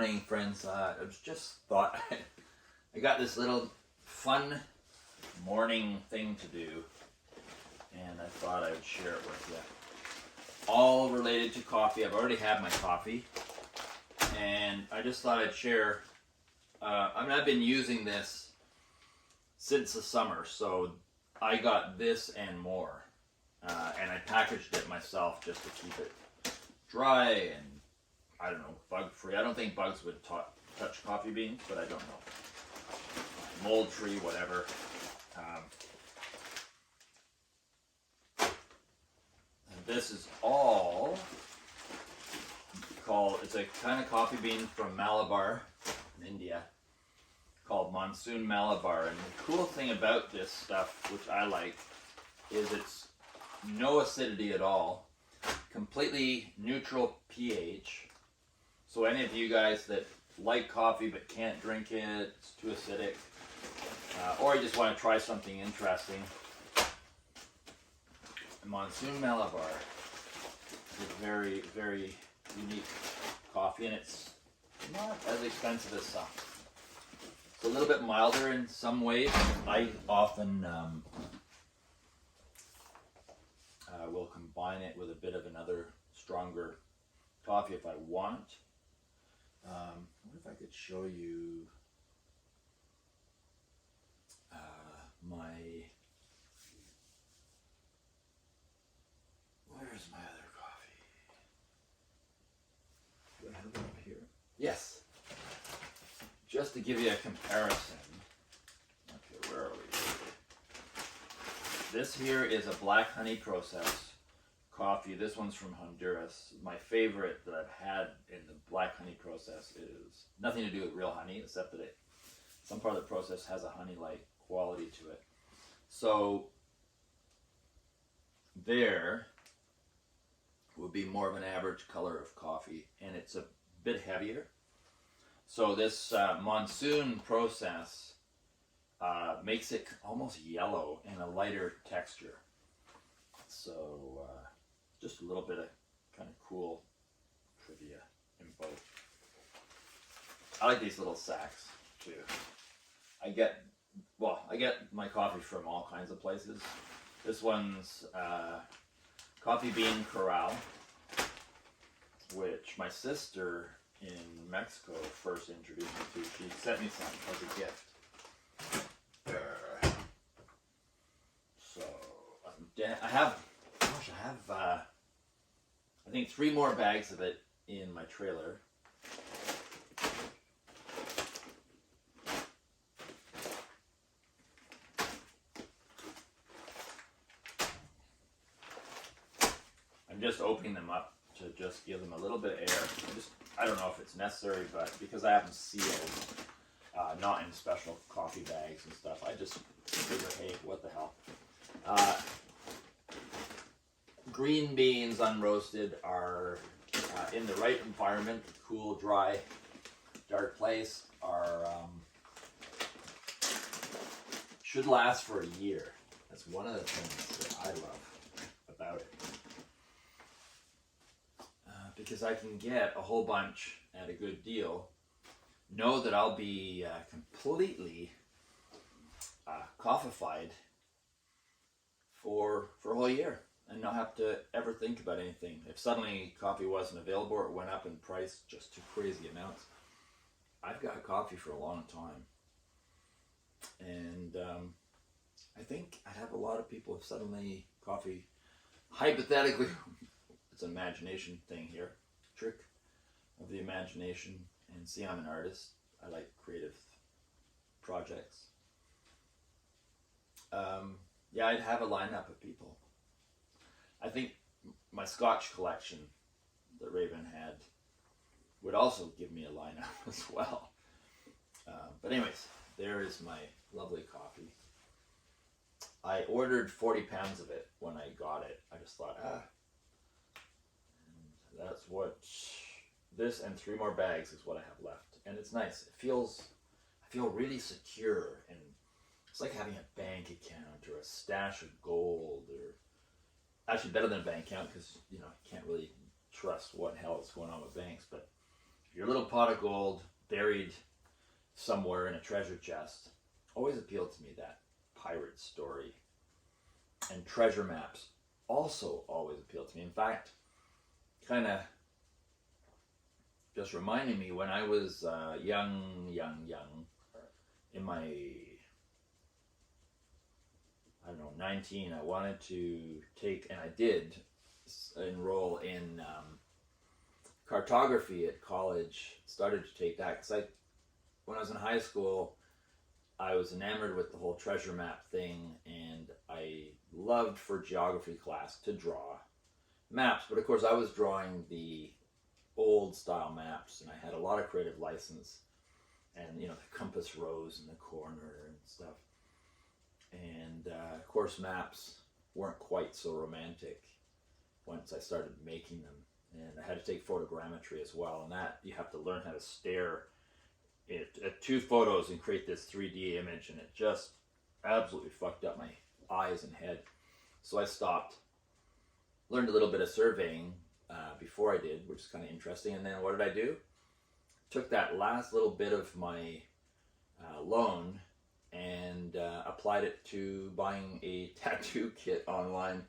morning, friends. I just thought I got this little fun morning thing to do, and I thought I would share it with you. All related to coffee. I've already had my coffee, and I just thought I'd share. I've been using this since the summer, so I got this and more, and I packaged it myself just to keep it dry and, I don't know, bug-free. I don't think bugs would touch coffee beans, but I don't know. Mold-free, whatever. And this is all called, it's a kind of coffee bean from Malabar in India called Monsoon Malabar. And the cool thing about this stuff, which I like, is it's no acidity at all, completely neutral pH. So any of you guys that like coffee but can't drink it, it's too acidic, or you just want to try something interesting, Monsoon Malabar is a very, very unique coffee, and it's not as expensive as some. It's a little bit milder in some ways. I often will combine it with a bit of another stronger coffee if I want. What if I could show you where's my other coffee? Do I have it over here? Yes. Just to give you a comparison. Okay, where are we? This here is a black honey process coffee. This one's from Honduras. My favorite that I've had in the black honey process is nothing to do with real honey, except that some part of the process has a honey-like quality to it. So there would be more of an average color of coffee, and it's a bit heavier. So this monsoon process makes it almost yellow and a lighter texture. So just a little bit of kind of cool trivia info. I like these little sacks too. I get my coffee from all kinds of places. This one's Coffee Bean Corral, which my sister in Mexico first introduced me to. She sent me some as a gift. So I have I think 3 more bags of it in my trailer. I'm just opening them up to just give them a little bit of air. I don't know if it's necessary, but because I have them sealed, not in special coffee bags and stuff, I just figure, hey, what the hell. Green beans unroasted are in the right environment, cool, dry, dark place, should last for a year. That's one of the things that I love about it. Because I can get a whole bunch at a good deal, know that I'll be completely coffeeified for a whole year and not have to ever think about anything. If suddenly coffee wasn't available or it went up in price just to crazy amounts, I've got coffee for a long time. And I think I'd have a lot of people if suddenly coffee, hypothetically, it's an imagination thing here, trick of the imagination. And see, I'm an artist. I like creative projects. Yeah, I'd have a lineup of people. I think my Scotch collection that Raven had would also give me a lineup as well. But anyways, there is my lovely coffee. I ordered 40 pounds of it when I got it. I just thought, and that's what this and 3 more bags is what I have left. And it's nice. I feel really secure, and it's like having a bank account or a stash of gold, or actually better than a bank account, because you can't really trust what hell is going on with banks. But if your little pot of gold buried somewhere in a treasure chest. Always appealed to me, that pirate story. And treasure maps also always appealed to me. In fact, kind of just reminding me when I was young, in my, I don't know, 19, I wanted to take, and I did, enroll in cartography at college. Started to take that because when I was in high school, I was enamored with the whole treasure map thing, and I loved for geography class to draw maps. But of course, I was drawing the old style maps, and I had a lot of creative license, and the compass rose in the corner and stuff. And of course, maps weren't quite so romantic once I started making them. And I had to take photogrammetry as well, and that you have to learn how to stare at two photos and create this 3D image, and it just absolutely fucked up my eyes and head. So I stopped, learned a little bit of surveying before I did, which is kind of interesting. And then what did I do? Took that last little bit of my loan and applied it to buying a tattoo kit online,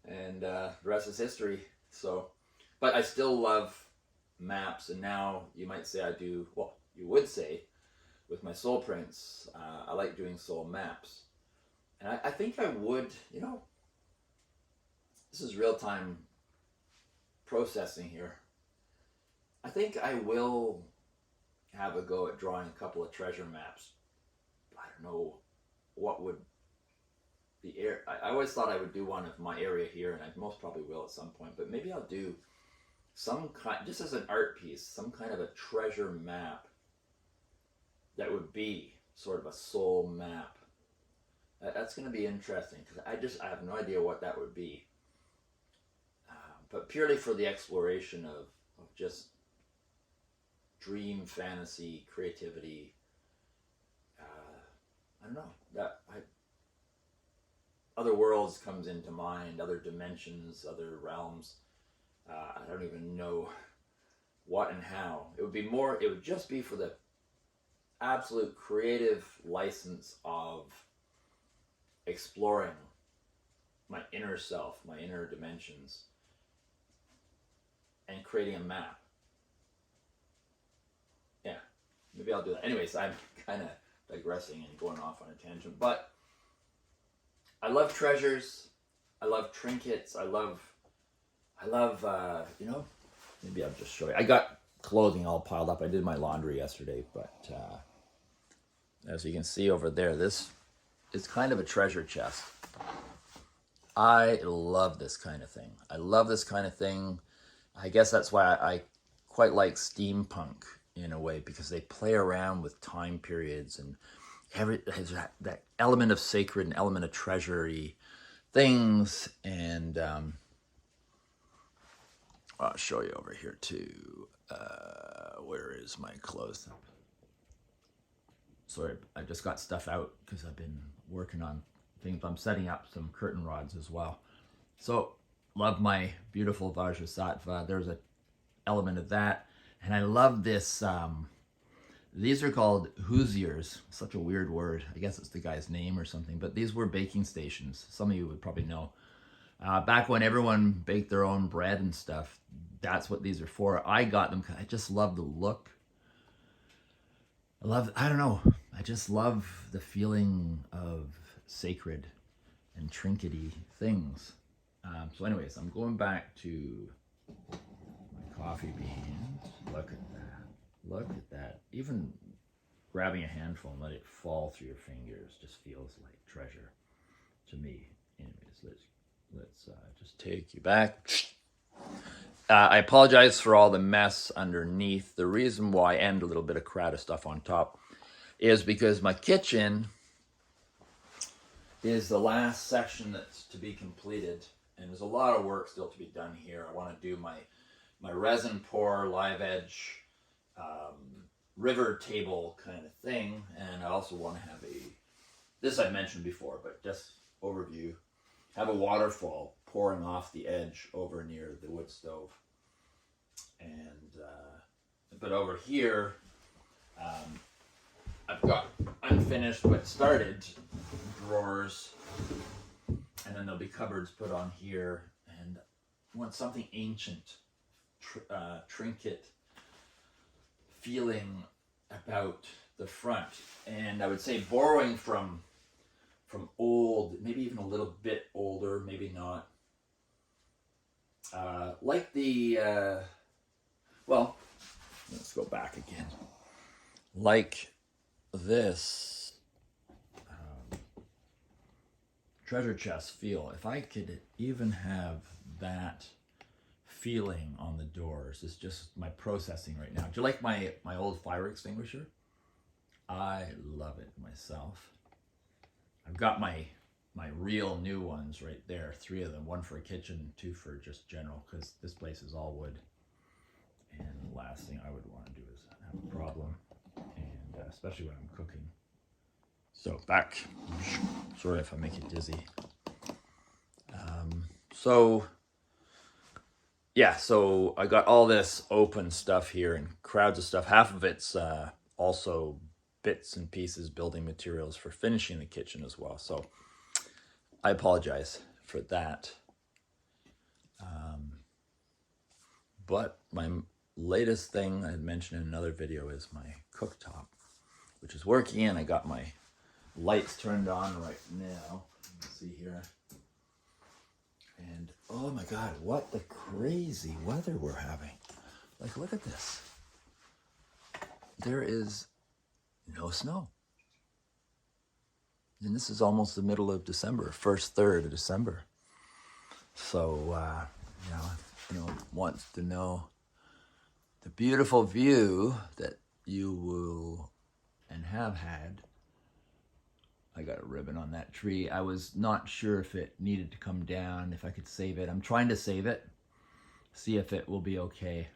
and the rest is history. So, but I still love maps, and now you might say I do, well, you would say with my Soulprints, I like doing soul maps. And I think I would, this is real-time processing here. I think I will have a go at drawing a couple of treasure maps. I don't know what would the air. I always thought I would do one of my area here, and I most probably will at some point. But maybe I'll do some kind, just as an art piece, some kind of a treasure map that would be sort of a soul map. That's going to be interesting, because I have no idea what that would be. But purely for the exploration of just dream, fantasy, creativity. I don't know. Other worlds comes into mind, other dimensions, other realms. I don't even know what and how. It would just be for the absolute creative license of exploring my inner self, my inner dimensions, and creating a map. Yeah, maybe I'll do that. Anyways, I'm kind of digressing and going off on a tangent, but I love treasures. I love trinkets. I love, maybe I'll just show you. I got clothing all piled up. I did my laundry yesterday, but as you can see over there, this is kind of a treasure chest. I love this kind of thing. I guess that's why I quite like steampunk in a way, because they play around with time periods, and has that element of sacred and element of treasury things. And I'll show you over here too. Where is my clothes? Sorry, I just got stuff out because I've been working on things. I'm setting up some curtain rods as well. So, love my beautiful Vajrasattva. There's an element of that. And I love this. These are called hoosiers. Such a weird word. I guess it's the guy's name or something. But these were baking stations. Some of you would probably know. Back when everyone baked their own bread and stuff, that's what these are for. I got them because I just love the look. I don't know. I just love the feeling of sacred and trinkety things. So anyways, I'm going back to my coffee beans. Look at that. Look at that. Even grabbing a handful and let it fall through your fingers just feels like treasure to me. Anyways, let's just take you back. I apologize for all the mess underneath. The reason why, and a little bit of crowd of stuff on top, is because my kitchen is the last section that's to be completed. And there's a lot of work still to be done here. I want to do my resin pour, live edge, river table kind of thing. And I also want to have this I mentioned before, but just overview, have a waterfall pouring off the edge over near the wood stove. And But over here, I've got unfinished but started drawers, and then there'll be cupboards put on here, and I want something ancient, trinket feeling about the front. And I would say borrowing from old, maybe even a little bit older, maybe not. Like the, well, let's go back again. Like this treasure chest feel. If I could even have that feeling on the doors, it's just my processing right now. Do you like my old fire extinguisher? I love it myself. I've got my real new ones right there, 3 of them, 1 for a kitchen, 2 for just general, because this place is all wood. And the last thing I would want to do is have a problem, and especially when I'm cooking. So back, sorry if I make you dizzy. So I got all this open stuff here and crowds of stuff. Half of it's also bits and pieces, building materials for finishing the kitchen as well. So I apologize for that. But my latest thing I had mentioned in another video is my cooktop, which is working, and I got my lights turned on right now. You can see here. And oh my God, what the crazy weather we're having. Like, look at this. There is no snow. And this is almost the middle of December, first third of December. So, you know, wants to know the beautiful view that you will and have had. I got a ribbon on that tree. I was not sure if it needed to come down, if I could save it. I'm trying to save it, see if it will be okay.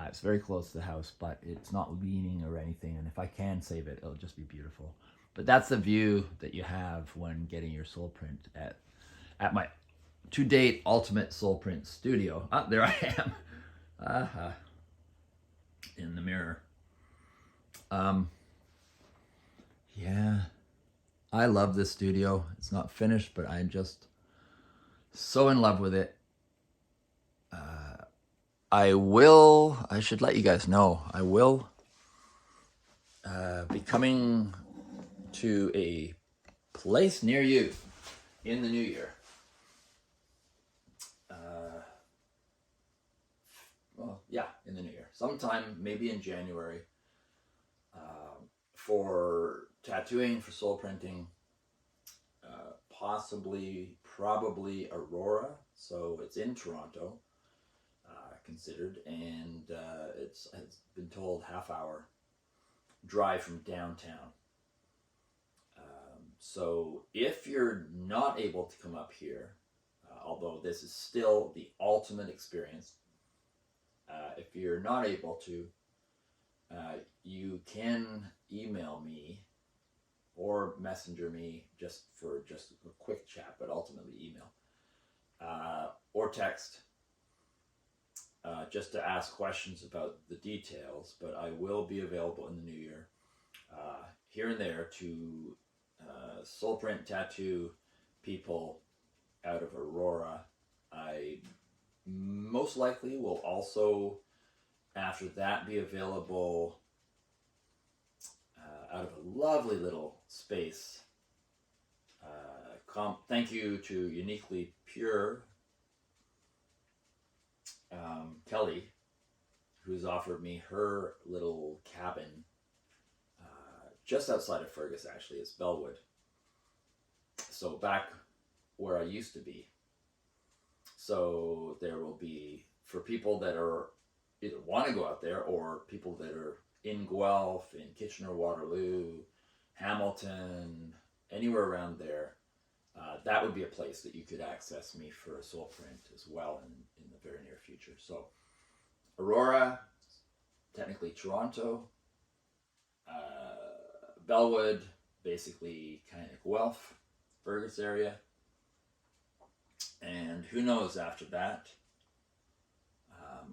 It's very close to the house, but it's not leaning or anything. And if I can save it, it'll just be beautiful. But that's the view that you have when getting your Soulprint at my to-date ultimate Soulprint studio. Ah, there I am. In the mirror. Yeah. I love this studio. It's not finished, but I'm just so in love with it. I should let you guys know, I will be coming to a place near you in the new year. In the new year. Sometime, maybe in January, for tattooing, for soul printing, probably Aurora. So it's in Toronto, considered, and it's been told half-hour drive from downtown. So if you're not able to come up here, although this is still the ultimate experience, if you're not able to, you can email me or messenger me just a quick chat, but ultimately email, or text, just to ask questions about the details. But I will be available in the new year, here and there, to soul print tattoo people out of Aurora. I most likely will also, after that, be available out of a lovely little space. Thank you to Uniquely Pure, Kelly, who's offered me her little cabin just outside of Fergus. Actually, it's Bellwood, so back where I used to be. So there will be, for people that are either want to go out there, or people that are in Guelph, in Kitchener, Waterloo, Hamilton, anywhere around there, that would be a place that you could access me for a soul print as well in the very near future. So Aurora, technically Toronto, Bellwood, basically kind of Guelph, Fergus area, and who knows after that.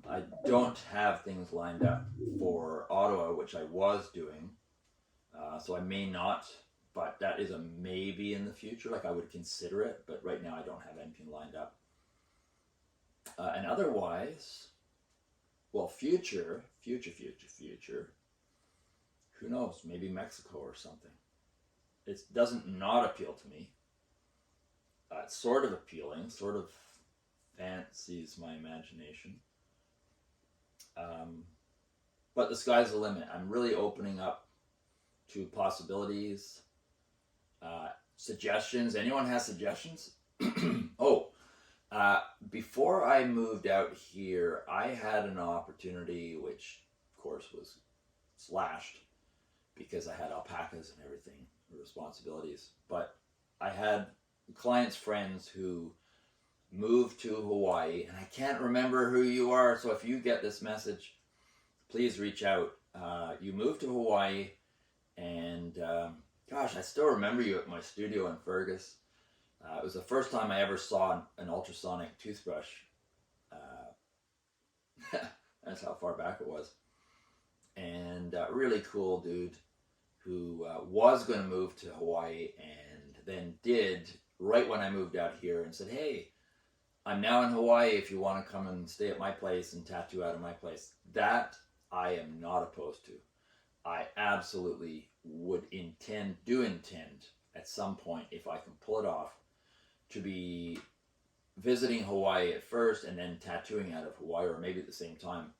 I don't have things lined up for Ottawa, which I was doing. So I may not, but that is a maybe in the future. Like I would consider it, but right now I don't have anything lined up. And otherwise, well, future. Who knows? Maybe Mexico or something. It doesn't not appeal to me. It's sort of appealing, sort of fancies my imagination. But the sky's the limit. I'm really opening up to possibilities, suggestions. Anyone has suggestions? Before I moved out here, I had an opportunity, which of course was slashed because I had alpacas and everything, responsibilities. But I had clients' friends who moved to Hawaii, and I can't remember who you are, so if you get this message, please reach out. You moved to Hawaii, and gosh, I still remember you at my studio in Fergus. It was the first time I ever saw an ultrasonic toothbrush. That's how far back it was. And really cool dude who was going to move to Hawaii and then did right when I moved out here and said, hey, I'm now in Hawaii if you want to come and stay at my place and tattoo out of my place. That I am not opposed to. I absolutely would intend at some point, if I can pull it off, to be visiting Hawaii at first and then tattooing out of Hawaii, or maybe at the same time.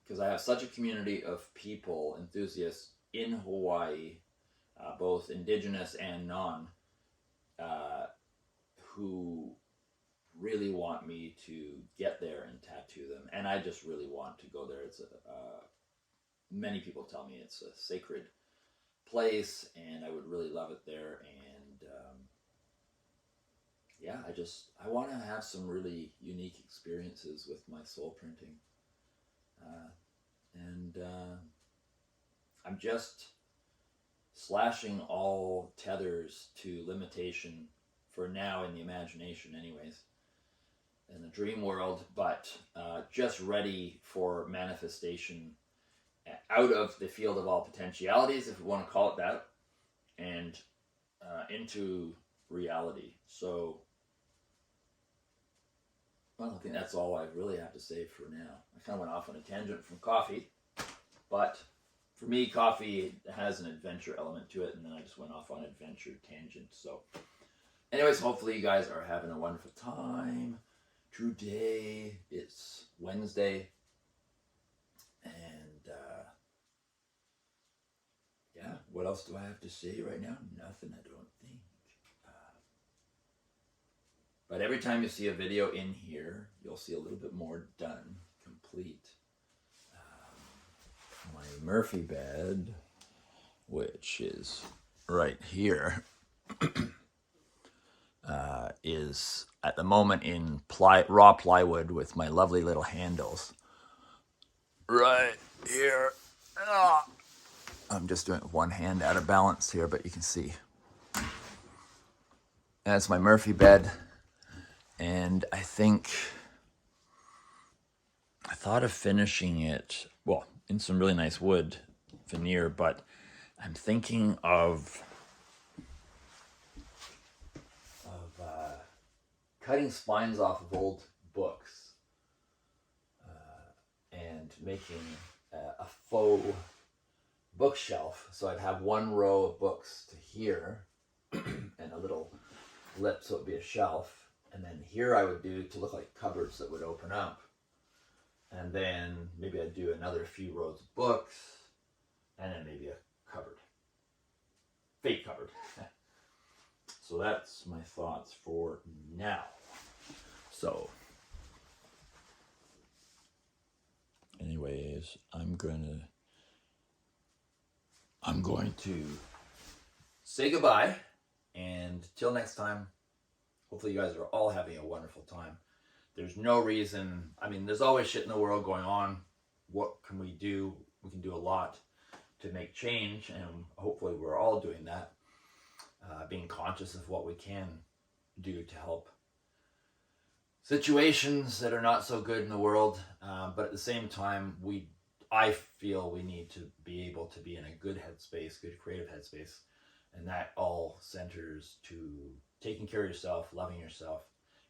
Because I have such a community of people, enthusiasts in Hawaii, both indigenous and non, who really want me to get there and tattoo them. And I just really want to go there. It's many people tell me it's a sacred place, and I would really love it there. And I want to have some really unique experiences with my soul printing. I'm just slashing all tethers to limitation for now in the imagination anyways, in the dream world, but just ready for manifestation out of the field of all potentialities, if we want to call it that, and into reality. So, well, I think that's all I really have to say for now. I kind of went off on a tangent from coffee, but for me, coffee has an adventure element to it, and then I just went off on an adventure tangent. So, anyways, hopefully you guys are having a wonderful time. Today, it's Wednesday, and what else do I have to say right now? Nothing, I don't think. But every time you see a video in here, you'll see a little bit more done, complete. My Murphy bed, which is right here, is at the moment in raw plywood with my lovely little handles. Right here. I'm just doing one hand out of balance here, but you can see. That's my Murphy bed. And I thought of finishing it, well, in some really nice wood veneer, but I'm thinking of cutting spines off of old books and making a faux bookshelf. So I'd have one row of books to here and a little lip so it'd be a shelf. And then here I would do to look like cupboards that would open up. And then maybe I'd do another few rows of books and then maybe a cupboard. Fake cupboard. So that's my thoughts for now. So, anyways, I'm going to say goodbye, and till next time, hopefully you guys are all having a wonderful time. There's no reason, there's always shit in the world going on. What can we do? We can do a lot to make change, and hopefully we're all doing that. Being conscious of what we can do to help situations that are not so good in the world, but at the same time, I feel we need to be able to be in a good headspace, good creative headspace, and that all centers to taking care of yourself, loving yourself,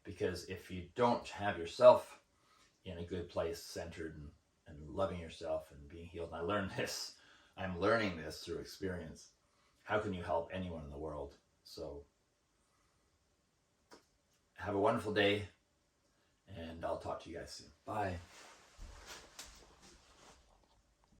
because if you don't have yourself in a good place, centered and loving yourself and being healed, and I'm learning this through experience, how can you help anyone in the world? So have a wonderful day, and I'll talk to you guys soon. Bye.